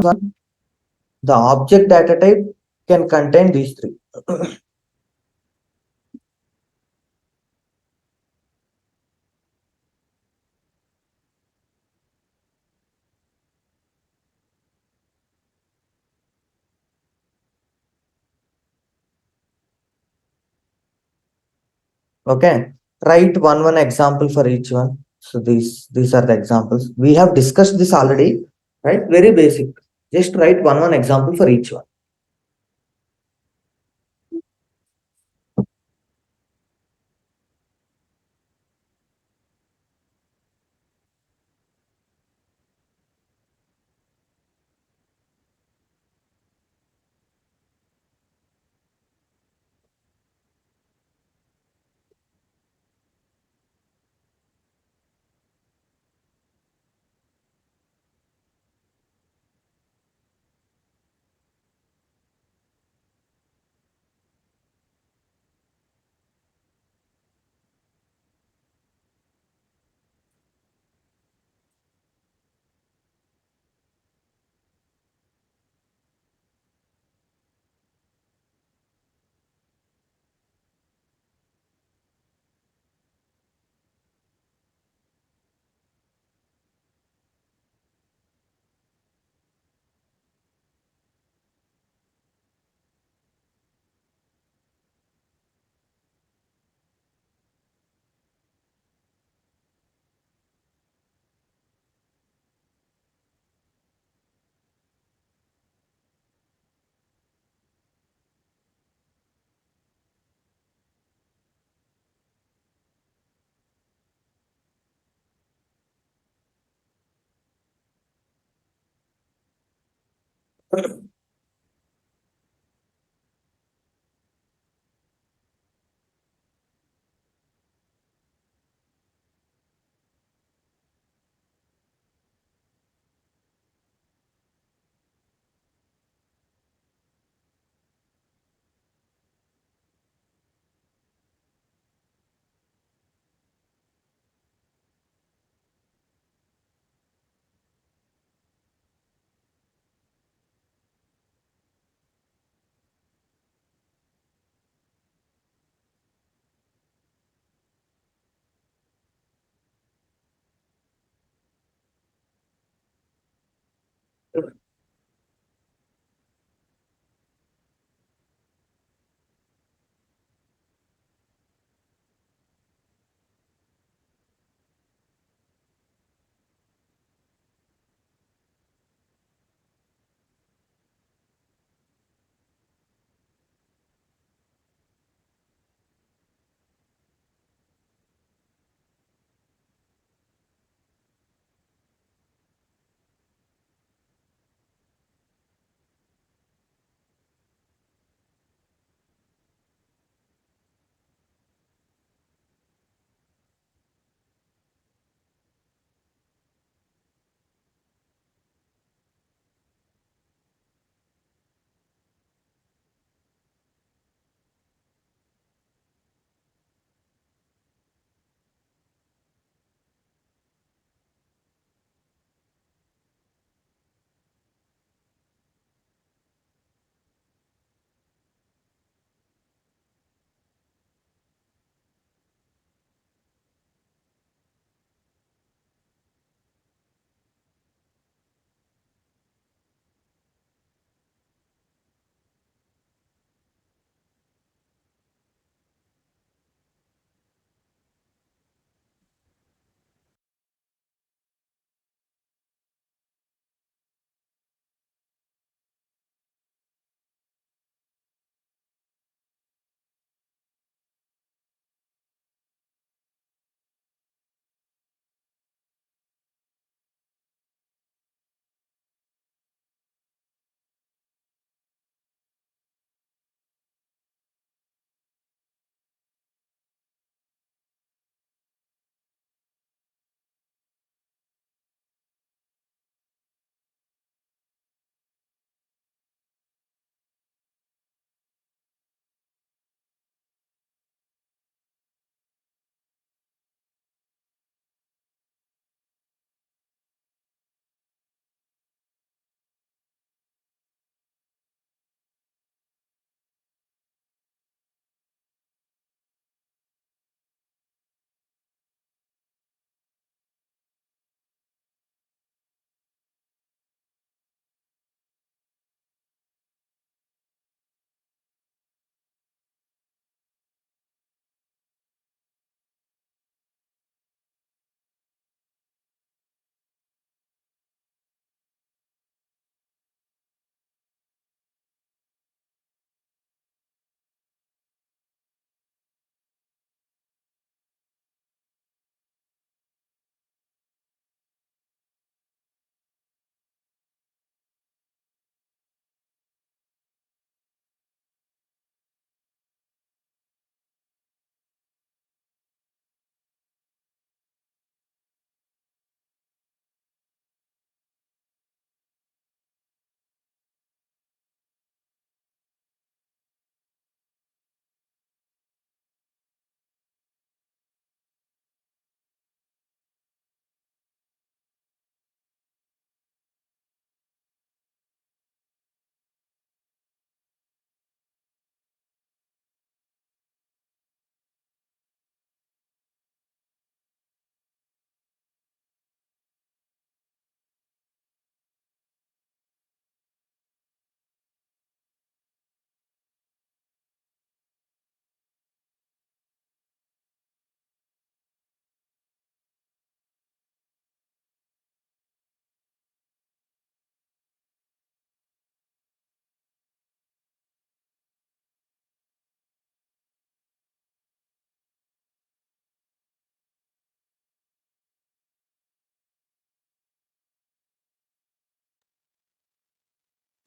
The object data type can contain these three. Okay, write one example for each one. So these are the examples. We have discussed this already, right? Very basic. Just write one example for each one.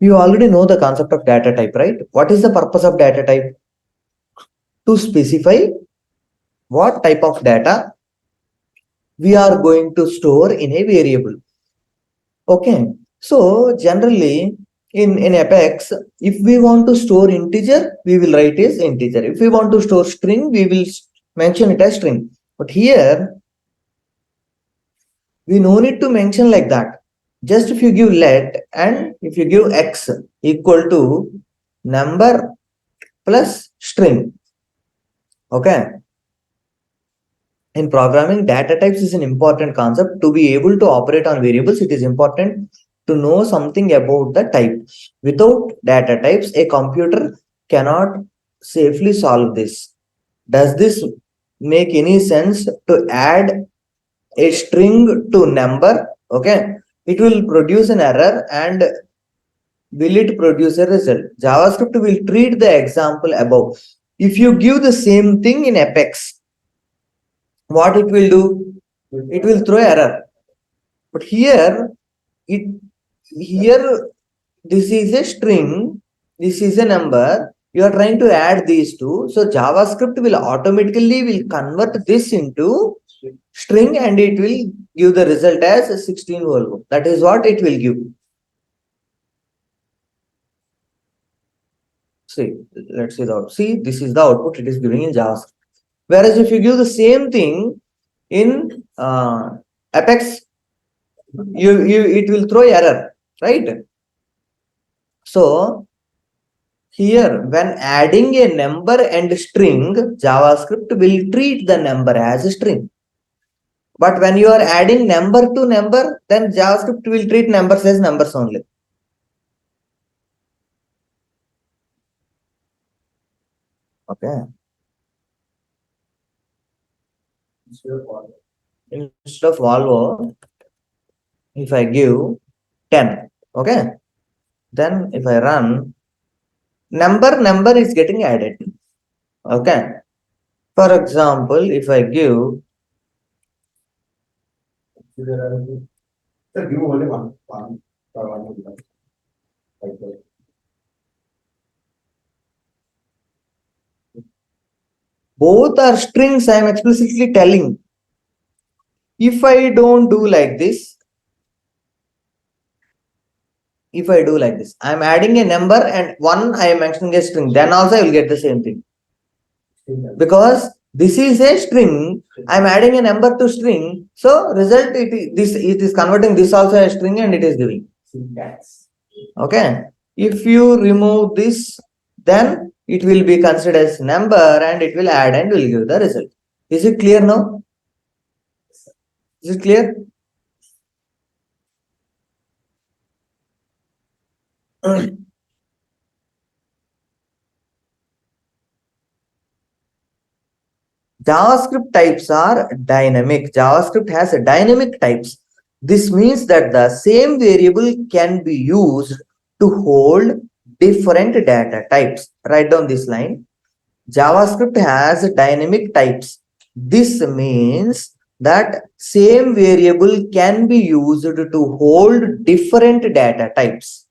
You already know the concept of data type, right? What is the purpose of data type? To specify what type of data we are going to store in a variable. Okay. So generally in Apex, if we want to store integer, we will write as integer. If we want to store string, we will mention it as string. But here we no need to mention like that. Just if you give let and if you give x equal to number plus string. Okay. In programming, data types is an important concept. To be able to operate on variables, it is important to know something about the type. Without data types, a computer cannot safely solve this. Does this make any sense to add a string to number? Okay, it will produce an error, and will it produce a result? JavaScript will treat the example above. If you give the same thing in Apex, what it will do? It will throw error. But it here this is a string, this is a number, you are trying to add these two, so JavaScript will automatically will convert this into string and it will give the result as 16 Volvo. That is what it will give. See, let's see the output. See, this is the output it is giving in JavaScript. Whereas if you give the same thing in Apex, you it will throw error, right? So here when adding a number and string, JavaScript will treat the number as a string. But when you are adding number to number, then JavaScript will treat numbers as numbers only. Okay. Instead of Volvo, if I give 10, okay, then if I run, number is getting added. Okay. For example, if I give both are strings, I am explicitly telling. If I don't do like this, if I do like this, I am adding a number and one I am mentioning a string, then also I will get the same thing. Because this is a string, I am adding a number to string, so result it is converting this also a string and it is giving. Okay. If you remove this, then it will be considered as number and it will add and will give the result. Is it clear now? Is it clear? JavaScript types are dynamic. JavaScript has a dynamic types. This means that the same variable can be used to hold different data types. Write down this line. JavaScript has dynamic types. This means that same variable can be used to hold different data types.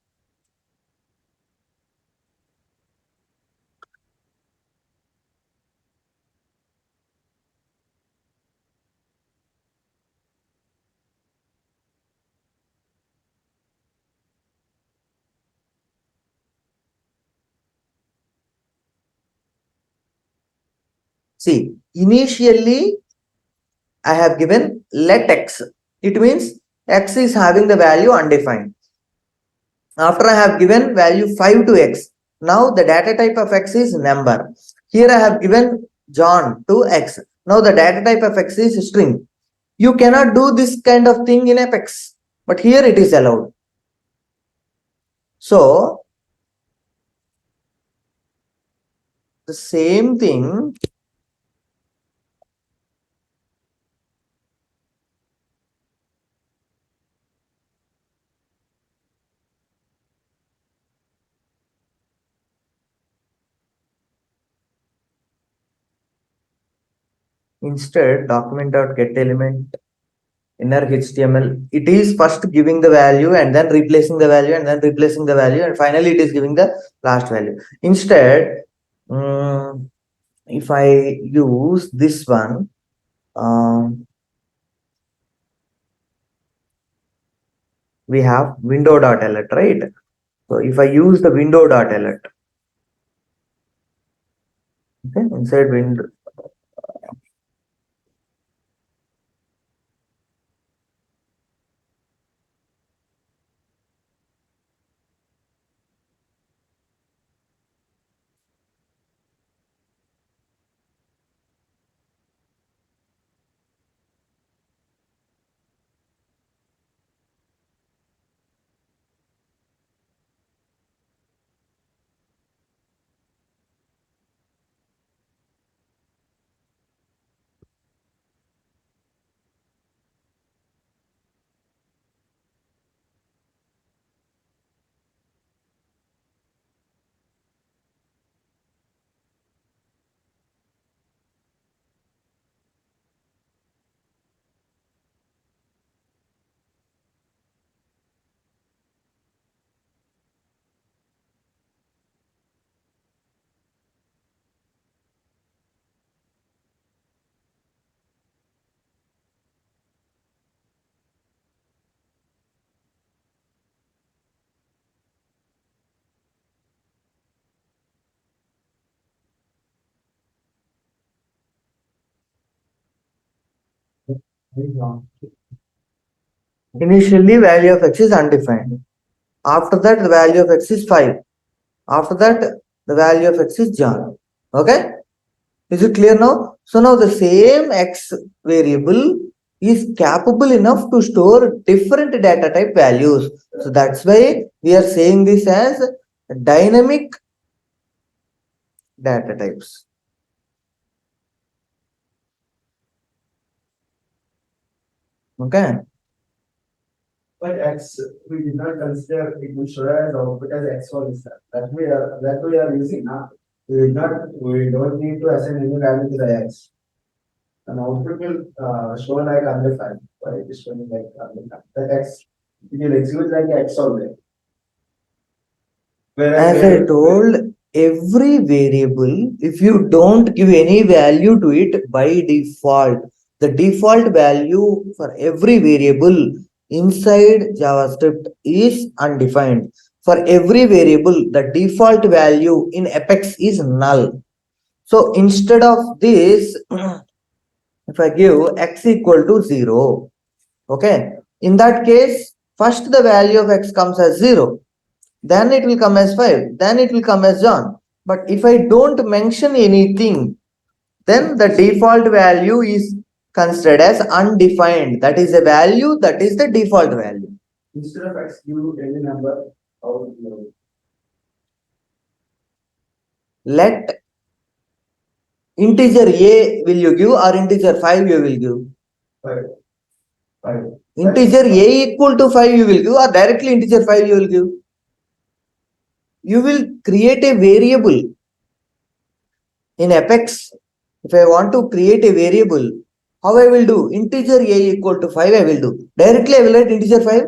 See, initially I have given let x. It means x is having the value undefined. After I have given value 5 to x. Now the data type of x is number. Here I have given John to x. Now the data type of x is string. You cannot do this kind of thing in Apex, but here it is allowed. So the same thing instead document.getElement inner HTML, it is first giving the value and then replacing the value and then replacing the value and finally it is giving the last value. Instead, if I use this one, we have window.alert, right? So if I use the window.alert, okay, inside window, initially value of x is undefined. After that, the value of x is 5. After that, the value of x is John. Okay? Is it clear now? So now the same x variable is capable enough to store different data type values. So that's why we are saying this as dynamic data types. Okay. But X, we did not consider it will show as output as X for this. That we are using now. We don't need to assign any value to the X. An output will show like undefined. Why it is showing like undefined. That X, it will execute like X always. As I told, every variable, if you don't give any value to it by default, the default value for every variable inside JavaScript is undefined. For every variable, the default value in Apex is null. So instead of this, if I give x equal to 0, okay, in that case, first the value of x comes as 0, then it will come as 5, then it will come as John. But if I don't mention anything, then the default value is considered as undefined. That is a value, that is the default value. Instead of X, give any number out. Let integer a will you give or integer 5 you will give? 5. 5. Integer a equal to 5 you will give or directly integer 5 you will give? You will create a variable in Apex. If I want to create a variable, how I will do? Integer a equal to 5 I will do. Directly I will write integer 5?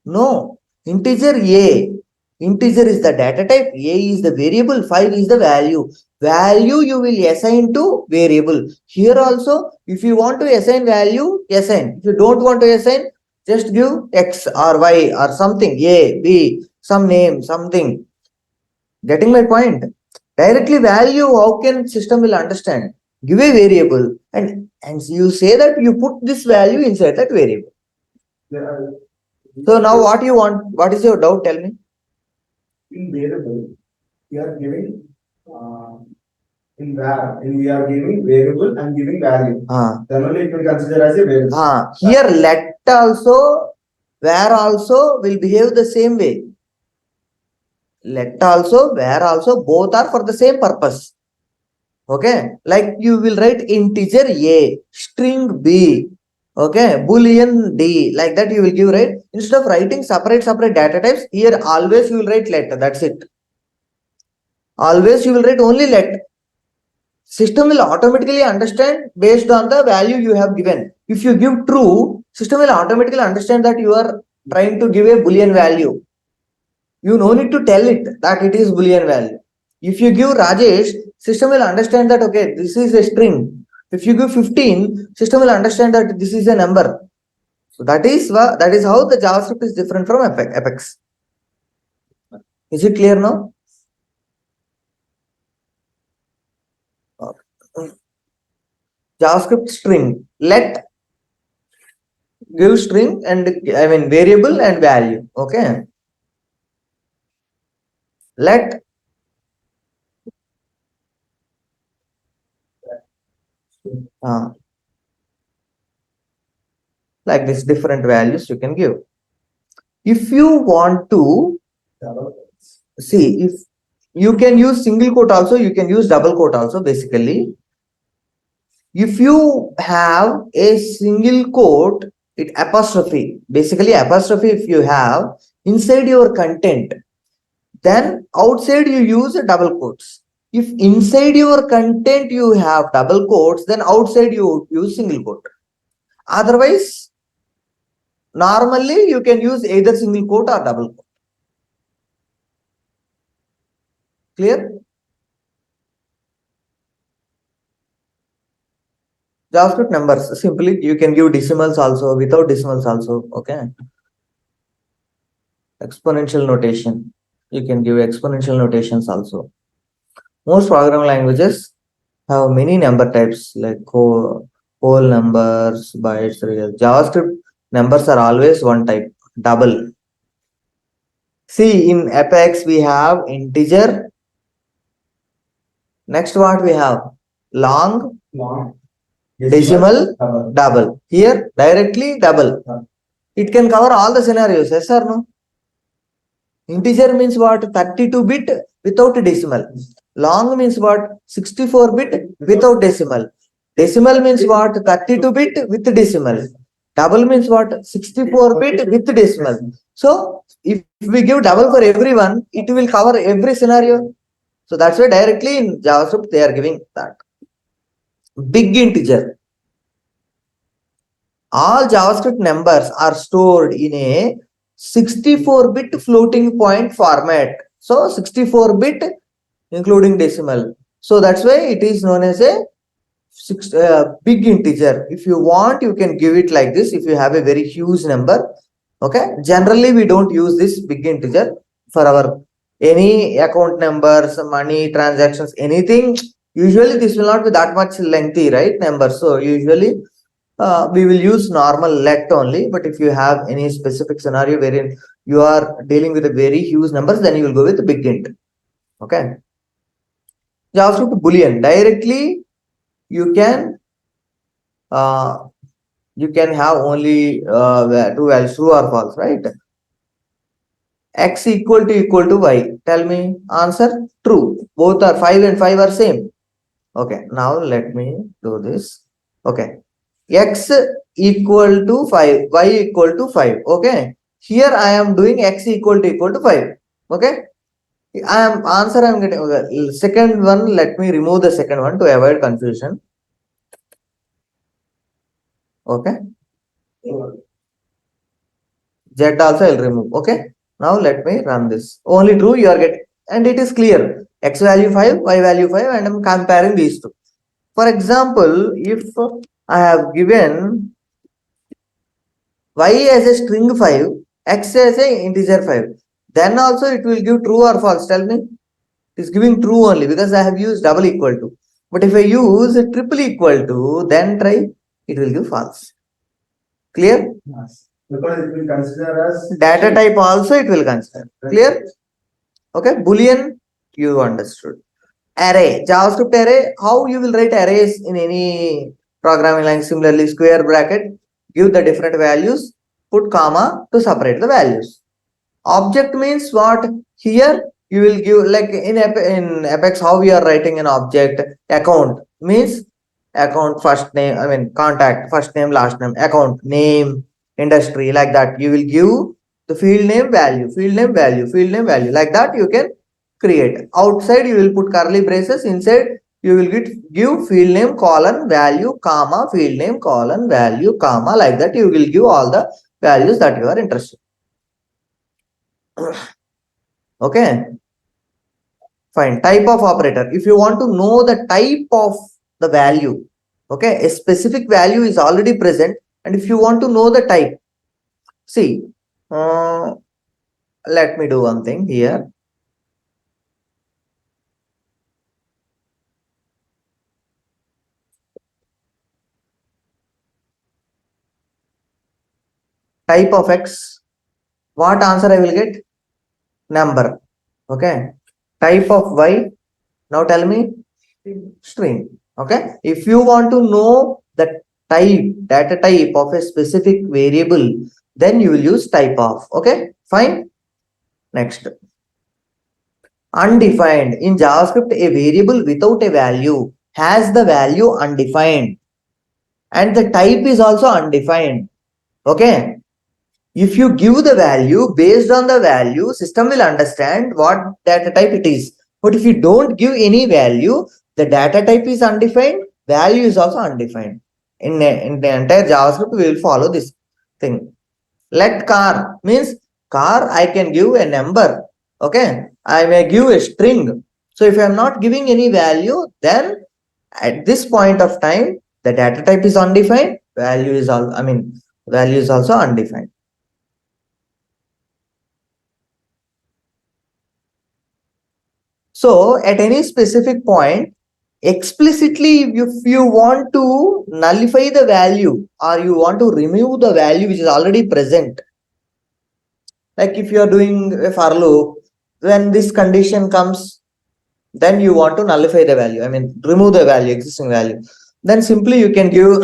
No. Integer a. Integer is the data type, a is the variable, 5 is the value. Value you will assign to variable. Here also, if you want to assign value, assign. If you don't want to assign, just give x or y or something, a, b, some name, something. Getting my point? Directly value, how can system will understand? Give a variable and you say that you put this value inside that variable. So now what you want? What is your doubt? Tell me. In variable, we are giving in var, and we are giving variable and giving value. Then only it will consider as a variable. Here let also, where also will behave the same way. Let also, where also, both are for the same purpose. Okay, like you will write integer a, string b, okay, boolean d, like that you will give, right? Instead of writing separate data types, here always you will write let. That's it. Always you will write only let. system will automatically understand based on the value you have given. If you give true, system will automatically understand that you are trying to give a Boolean value. You no need to tell it that it is Boolean value. If you give Rajesh, system will understand that okay, this is a string. If you give 15, system will understand that this is a number. So that is how the JavaScript is different from Apex. Is it clear now? Okay. JavaScript string, let, give string and variable and value. Okay, let like this, different values you can give. If you want to see, if you can use single quote also, you can use double quote also. Basically, if you have a single quote, it apostrophe, basically apostrophe, if you have inside your content, then outside you use a double quotes. If inside your content you have double quotes, then outside you use single quote. Otherwise, normally you can use either single quote or double quote. Clear? JavaScript numbers, simply you can give decimals also, without decimals also. Okay. Exponential notation, you can give exponential notations also. Most programming languages have many number types like whole numbers, bytes, real. JavaScript numbers are always one type, double. See, in Apex we have integer. Next what we have? Long, decimal, double. Here directly double. It can cover all the scenarios, yes or no? Integer means what? 32-bit without decimal. Long means what? 64-bit without decimal. Decimal means what? 32-bit with decimal. Double means what? 64-bit with decimal. So if we give double for everyone, it will cover every scenario. So that's why directly in JavaScript they are giving that. Big integer. All JavaScript numbers are stored in a 64-bit floating point format. So 64-bit including decimal. So that's why it is known as a big integer. If you want, you can give it like this if you have a very huge number. Okay. Generally, we don't use this big integer for our any account numbers, money, transactions, anything. Usually, this will not be that much lengthy, right? Number. So usually, we will use normal let only. But if you have any specific scenario wherein you are dealing with a very huge numbers, then you will go with the big int. Okay. JavaScript Boolean, directly you can have only two values, true or false, right? X equal to y. Tell me answer. True. Both are 5 and 5 are same. Okay. Now let me do this. Okay. X equal to 5, y equal to 5. Okay. Here I am doing x equal to 5. Okay. I am getting. Okay. Second one, let me remove the second one to avoid confusion. Okay. Z also I'll remove. Okay. Now let me run this. Only true you are getting, and it is clear. X value 5, y value 5, and I'm comparing these two. For example, if I have given y as a string 5, x as a integer 5, then also it will give true or false. Tell me. It is giving true only because I have used double equal to. But if I use triple equal to, then try, it will give false. Clear? Yes. Because it will consider as data type also it will consider. Clear? Okay. Boolean, you understood. Array, JavaScript array, how you will write arrays in any programming language. Similarly, square bracket, give the different values, put comma to separate the values. Object means what? Here you will give, like in Apex, how we are writing an object. Account means account first name, contact, first name, last name, account name, industry, like that. You will give the field name value, field name value, field name value, like that you can create. Outside you will put curly braces, inside you will give field name colon value comma field name colon value comma, like that you will give all the values that you are interested. Okay, fine. Type of operator. If you want to know the type of the value, okay, a specific value is already present, and if you want to know the type, see, let me do one thing here. Type of X, what answer I will get? Number. Okay. Type of Y, now tell me, string. Okay. If you want to know the data type of a specific variable, then you will use type of. Okay, fine. Next. Undefined. In JavaScript, a variable without a value has the value undefined, and the type is also undefined. Okay. If you give the value, based on the value, system will understand what data type it is. But if you don't give any value, the data type is undefined, value is also undefined. In the entire JavaScript, we will follow this thing. Let car means car, I can give a number. Okay, I may give a string. So if I am not giving any value, then at this point of time, the data type is undefined, value is also undefined. So at any specific point, explicitly, if you want to nullify the value or you want to remove the value which is already present, like if you are doing a for loop, when this condition comes, then you want to nullify the value, remove the value, existing value, then simply you can give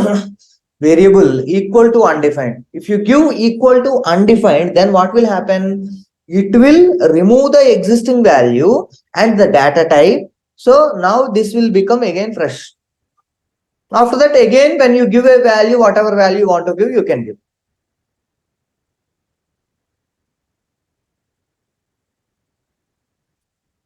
variable equal to undefined. If you give equal to undefined, then what will happen? It will remove the existing value and the data type. So now this will become again fresh. After that, again, when you give a value, whatever value you want to give, you can give.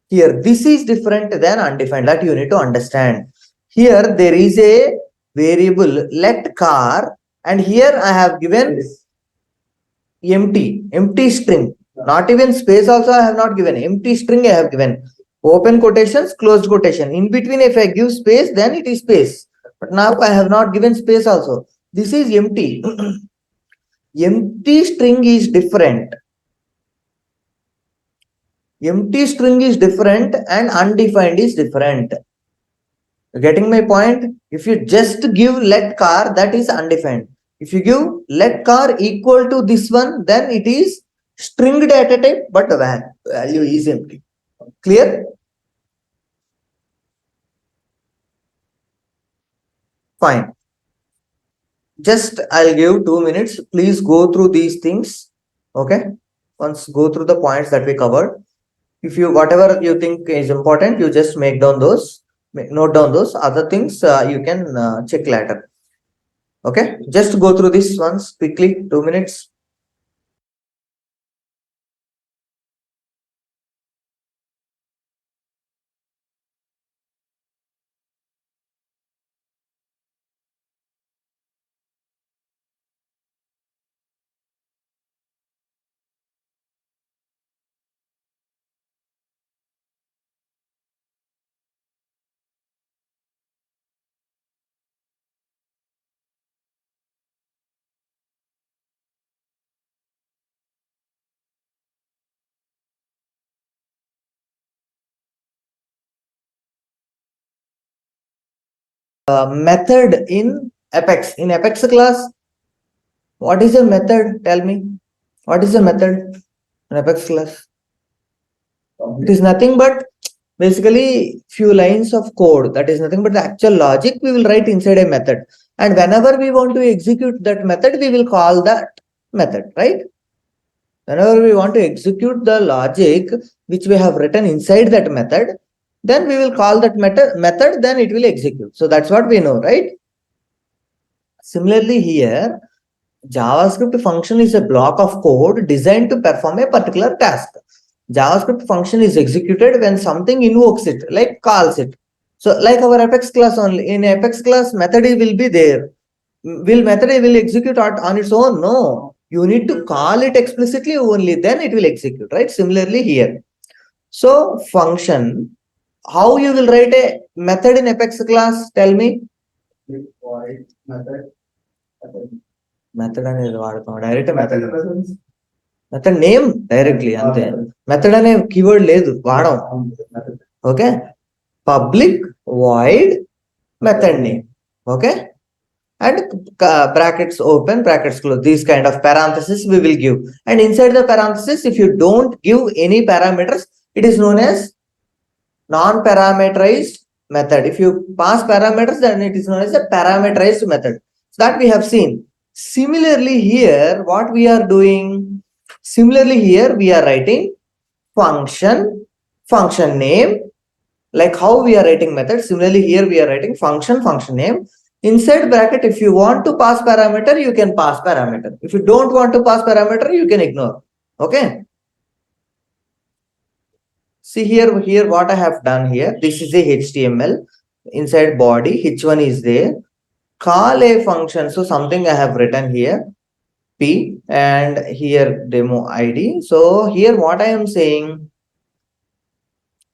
Here, this is different than undefined, that you need to understand. Here, there is a variable let car, and here I have given empty string. Not even space also I have not given. Empty string I have given. Open quotations, closed quotation. In between, if I give space, then it is space. But now I have not given space also. This is empty. Empty string is different. Empty string is different and undefined is different. Getting my point? If you just give let car, that is undefined. If you give let car equal to this one, then it is string data type, but the value is empty. Clear? Fine. Just I'll give 2 minutes. Please go through these things. Okay. Once go through the points that we covered. If you whatever you think is important, you just note down those. Other things you can check later. Okay. Just go through this once quickly. 2 minutes. Method in Apex. In Apex class, what is a method? Tell me. What is a method in Apex class? It is nothing but basically few lines of code. That is nothing but the actual logic we will write inside a method. And whenever we want to execute that method, we will call that method, right? Whenever we want to execute the logic which we have written inside that method, then we will call that method, then it will execute. So that's what we know, right? Similarly here, JavaScript function is a block of code designed to perform a particular task. JavaScript function is executed when something invokes it, like calls it. So like our apex class only, in apex class method will be there. Will method will execute on its own? No. You need to call it explicitly only, then it will execute, right? Similarly here. So function, how you will write a method in apex class? Tell me. Void method. Method అనేది వాడతాం direct method method name directly అంతే method అనే keyword లేదు వాడం okay public void method name okay and brackets open brackets close, these kind of parentheses we will give, and inside the parenthesis if you don't give any parameters it is known as non-parameterized method. If you pass parameters then it is known as a parameterized method. So that we have seen. Similarly here what we are doing, similarly here we are writing function name, like how we are writing method. Similarly here we are writing function name. Inside bracket if you want to pass parameter you can pass parameter, if you don't want to pass parameter you can ignore. Okay, see here what I have done here, this is a HTML. Inside body h1 is there, call a function, so something I have written here p and here demo id. So here what I am saying,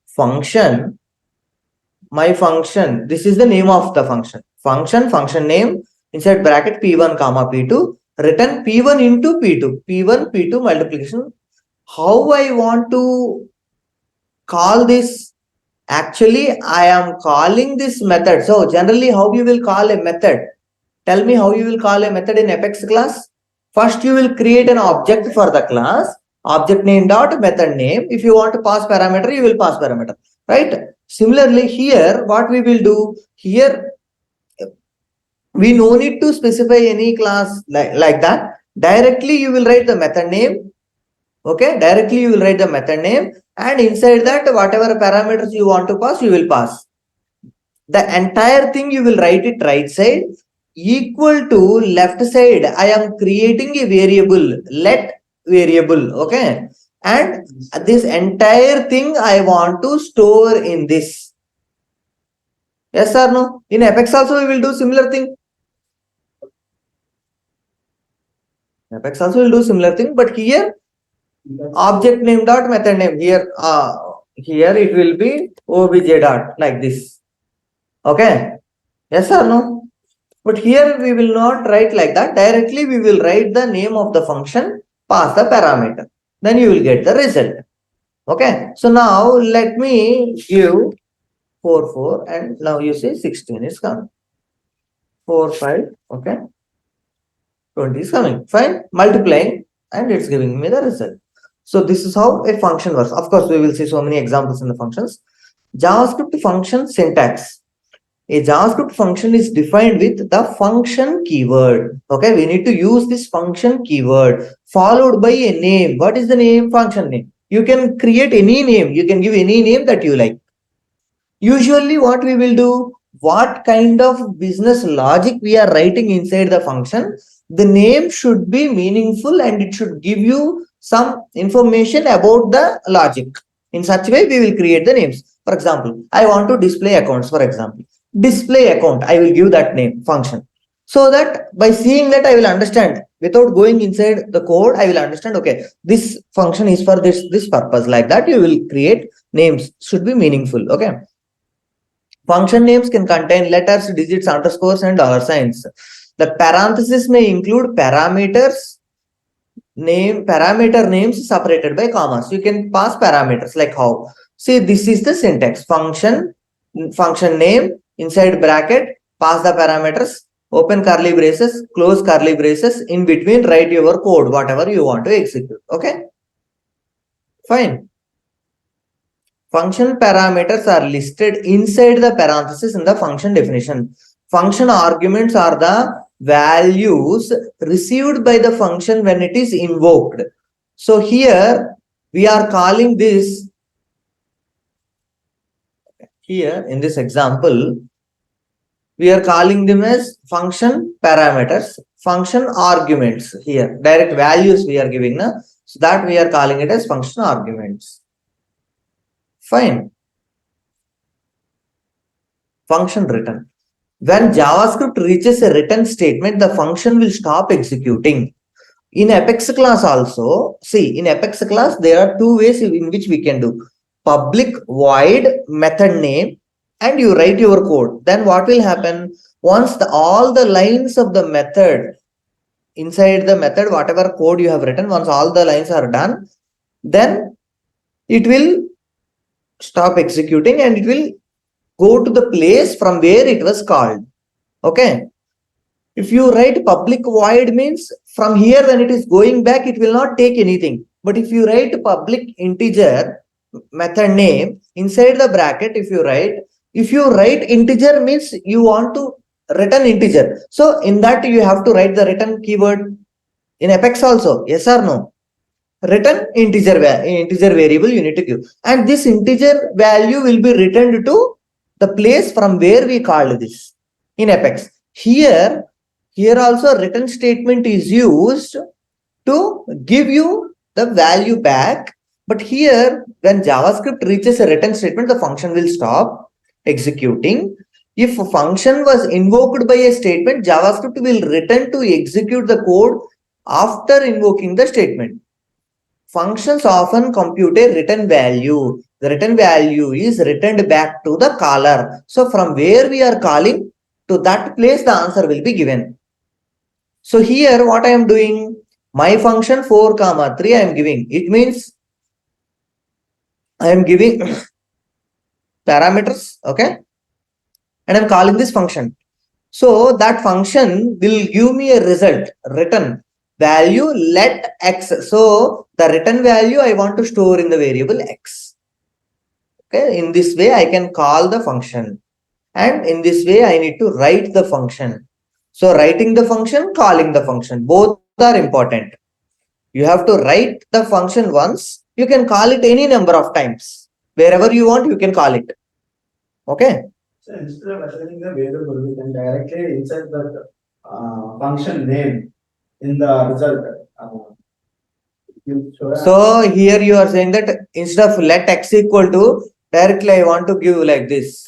function, my function, this is the name of the function name, inside bracket p1 comma p2, return p1 into p2 multiplication. How I want to call this, actually I am calling this method. So generally how you will call a method, tell me how you will call a method in apex class. First you will create an object for the class, object name dot method name. If you want to pass parameter you will pass parameter, right? Similarly here what we will do, here we no need to specify any class like that, directly you will write the method name. Okay, directly you will write the method name, and inside that whatever parameters you want to pass you will pass. The entire thing you will write it right side, equal to left side I am creating a variable, let variable. Okay, and this entire thing I want to store in this. Yes or no? In apex also we will do similar thing. Apex also will do similar thing, but here object name dot method name, here it will be obj dot like this. Okay, yes or no? But here we will not write like that, directly we will write the name of the function, pass the parameter, then you will get the result. Okay, so now let me give 4 and now you see 16 is coming, 4 5, okay, 20 is coming, fine, multiplying and it's giving me the result. So this is how a function works. Of course we will see so many examples in the functions. JavaScript function syntax, a JavaScript function is defined with the function keyword. Okay, we need to use this function keyword followed by a name. What is the name? Function name. You can create any name, you can give any name that you like. Usually what we will do, what kind of business logic we are writing inside the function, the name should be meaningful and it should give you some information about the logic. In such way we will create the names. For example, I want to display accounts, for example, display account, I will give that name function, so that by seeing that I will understand, without going inside the code I will understand, okay, this function is for this purpose. Like that you will create names, should be meaningful. Okay, function names can contain letters, digits, underscores and dollar signs. The parenthesis may include parameters, parameter names separated by commas. You can pass parameters, like how, see this is the syntax, function name, inside bracket pass the parameters, open curly braces, close curly braces, in between write your code whatever you want to execute. Okay, fine. Function parameters are listed inside the parenthesis in the function definition. Function arguments are the values received by the function when it is invoked. So here we are calling this, here in this example we are calling them as function parameters, function arguments. Here direct values we are giving, so that we are calling it as function arguments. Fine. function return. When JavaScript reaches a return statement, the function will stop executing. In Apex class also, see, in Apex class, there are two ways in which we can do. Public void method name, and you write your code. Then what will happen? Once all the lines of the method, inside the method, whatever code you have written, once all the lines are done, then it will stop executing and it will go to the place from where it was called. Okay. If you write public void means from here when it is going back, it will not take anything. But if you write public integer method name inside the bracket, if you write integer means you want to return integer. So in that you have to write the return keyword in Apex also. Yes or no? Return integer variable you need to give. And this integer value will be returned to the place from where we called this in Apex. Here also return statement is used to give you the value back. But here when JavaScript reaches a return statement, the function will stop executing. If a function was invoked by a statement, JavaScript will return to execute the code after invoking the statement. Functions often compute a return value. The return value is returned back to the caller. So from where we are calling to that place, the answer will be given. So here what I am doing, my function 4 comma 3 I am giving. It means I am giving parameters, okay, and I am calling this function. So that function will give me a result, return value let x. So the return value I want to store in the variable x. Okay, in this way I can call the function, and in this way I need to write the function. So writing the function, calling the function, both are important. You have to write the function once. You can call it any number of times. Wherever you want, you can call it. Okay. So instead of assigning the variable, we can directly insert the function name in the result. So here you are saying that instead of let x equal to, directly I want to give like this.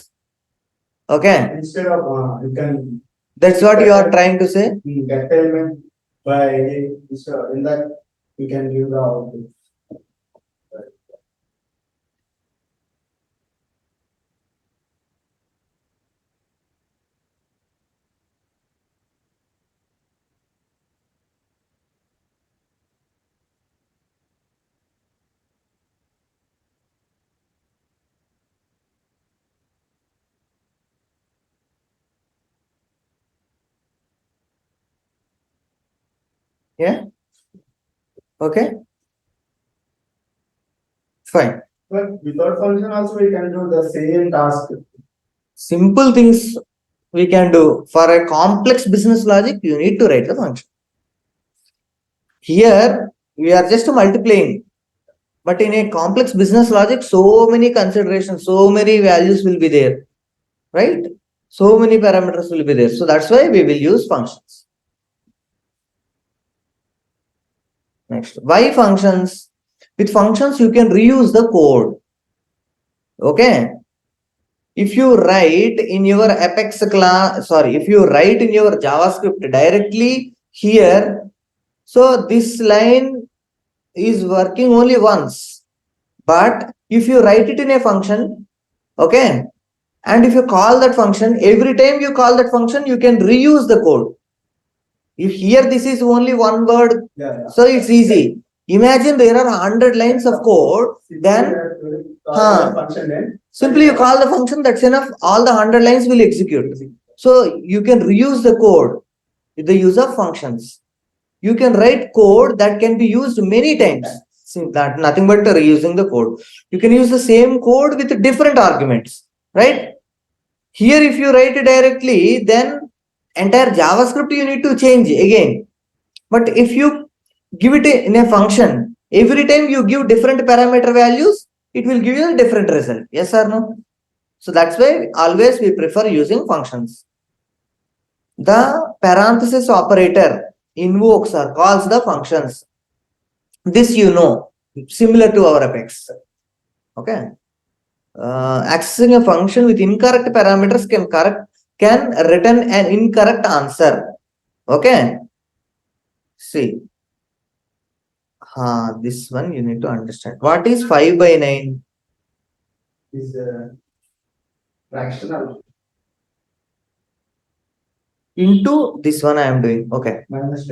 Okay. Instead of you can. That's what you are trying to say. Get element by in that you can give the output. Yeah. Okay. Fine. But without function also we can do the same task. Simple things we can do. For a complex business logic, you need to write the function. Here we are just multiplying. But in a complex business logic, so many considerations, so many values will be there, right? So many parameters will be there. So that's why we will use functions. Next, why functions? With functions, you can reuse the code. Okay. If you write in your Apex class, if you write in your JavaScript directly here, so this line is working only once. But if you write it in a function, okay, and if you call that function, every time you call that function, you can reuse the code. If here this is only one word, so it's easy. Imagine there are 100 lines of code, then simply you call the function, that's enough, all the 100 lines will execute. So you can reuse the code with the use of functions. You can write code that can be used many times. See, that nothing but reusing the code. You can use the same code with different arguments, right? Here if you write it directly, then entire JavaScript you need to change again. But if you give it in a function, every time you give different parameter values, it will give you a different result. Yes or no? So that's why always we prefer using functions. The parenthesis operator invokes or calls the functions. This you know, similar to our Apex. Okay. accessing a function with incorrect parameters can return an incorrect answer. Okay. See. This one you need to understand. What is 5 by 9? Is fractional Into this one I am doing. Okay. minus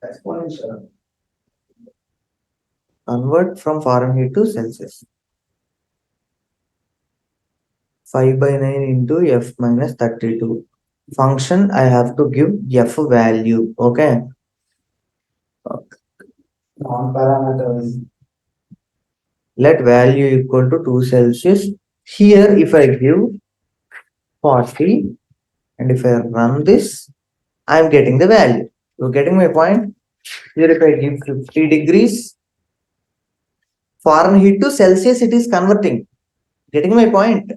exponential. Convert from Fahrenheit to Celsius. 5 by 9 into f minus 32. Function I have to give f value. Okay. Non-parameters. Let value equal to 2 Celsius. Here if I give 40 and if I run this, I am getting the value. You're getting my point? Here if I give 50 degrees, Fahrenheit to Celsius it is converting. Getting my point?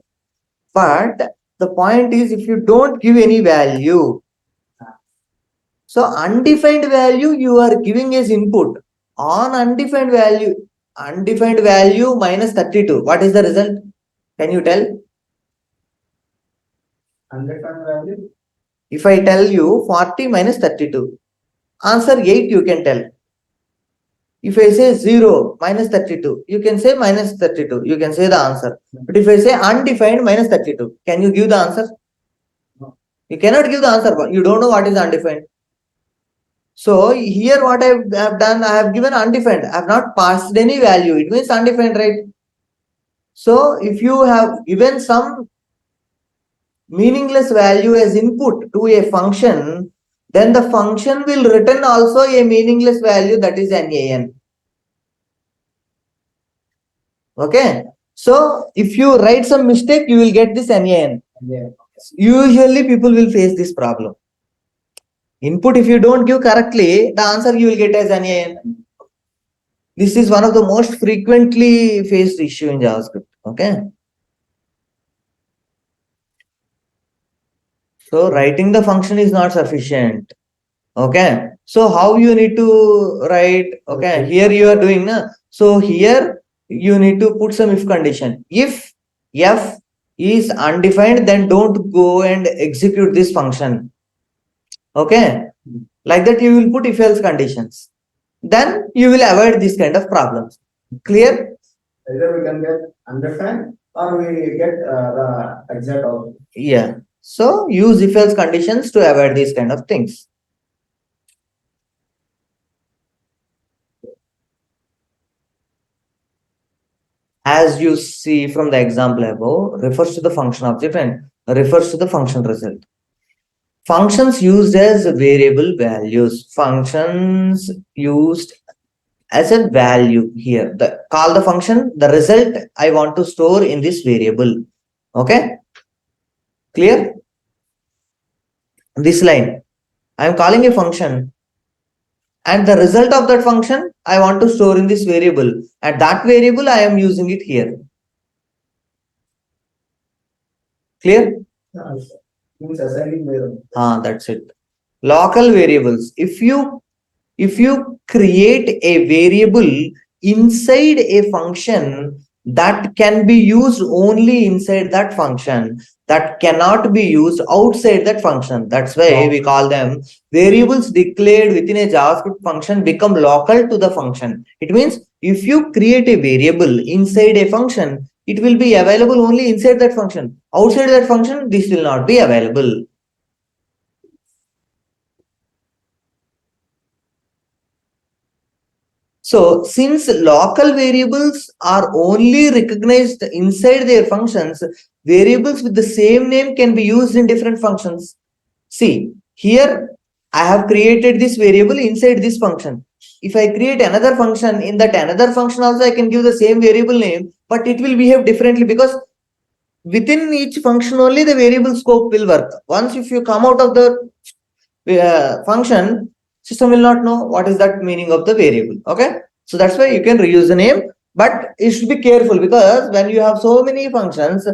But the point is if you don't give any value, so undefined value you are giving as input. On undefined value minus 32. What is the result? Can you tell? Undefined value. If I tell you 40 minus 32, answer 8 you can tell. If I say 0 minus 32, you can say minus 32. You can say the answer. But if I say undefined minus 32, can you give the answer? No. You cannot give the answer. You don't know what is undefined. So here what I have done, I have given undefined. I have not passed any value. It means undefined, right? So if you have given some meaningless value as input to a function, then the function will return also a meaningless value, that is NaN. Okay. So if you write some mistake, you will get this NaN. Yeah. Usually people will face this problem. Input if you don't give correctly, the answer you will get as NaN. This is one of the most frequently faced issue in JavaScript. Okay. So writing the function is not sufficient. Okay. So how you need to write? Okay. Here you are doing na. So here you need to put some if condition. If f is undefined, then don't go and execute this function. Okay. Like that you will put if else conditions. Then you will avoid this kind of problems. Clear? Either we can get undefined or we get the exact output. Yeah. So use if else conditions to avoid these kind of things. As you see from the example above, refers to the function object and refers to the function result. Functions used as variable values. Functions used as a value here. Call the function, the result I want to store in this variable. Okay. Clear? This line. I am calling a function and the result of that function I want to store in this variable. And that variable I am using it here. Clear? Means assigning variable. That's it. Local variables. If you create a variable inside a function that can be used only inside that function, that cannot be used outside that function. That's why we call them variables declared within a JavaScript function become local to the function. It means if you create a variable inside a function, it will be available only inside that function. Outside that function, this will not be available. So since local variables are only recognized inside their functions, variables with the same name can be used in different functions. See, here I have created this variable inside this function. If I create another function, in that another function also I can give the same variable name, but it will behave differently because within each function only the variable scope will work. Once if you come out of the function, system will not know what is that meaning of the variable. Okay. So that's why you can reuse the name, but you should be careful because when you have so many functions,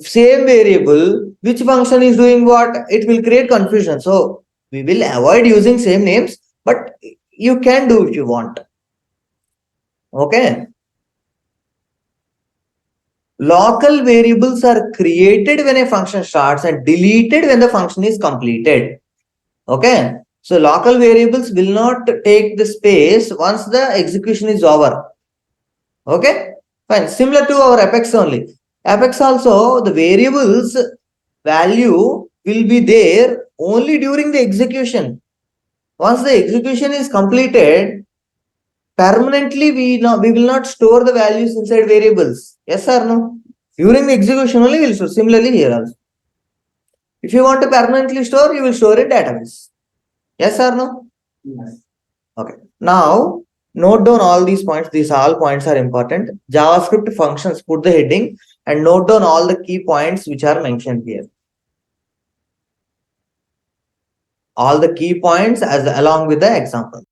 same variable, which function is doing what, it will create confusion. So we will avoid using same names, but you can do if you want. Okay. Local variables are created when a function starts and deleted when the function is completed. Okay. So local variables will not take the space once the execution is over. Okay. Fine. Similar to our Apex only. Apex also, the variables value will be there only during the execution. Once the execution is completed, permanently we will not store the values inside variables. Yes or no? During the execution only we will store. Similarly here also. If you want to permanently store, you will store in database. Yes or no? Yes. Okay. Now note down all these points. These all points are important. JavaScript functions, put the heading and note down all the key points which are mentioned here. All the key points as along with the example.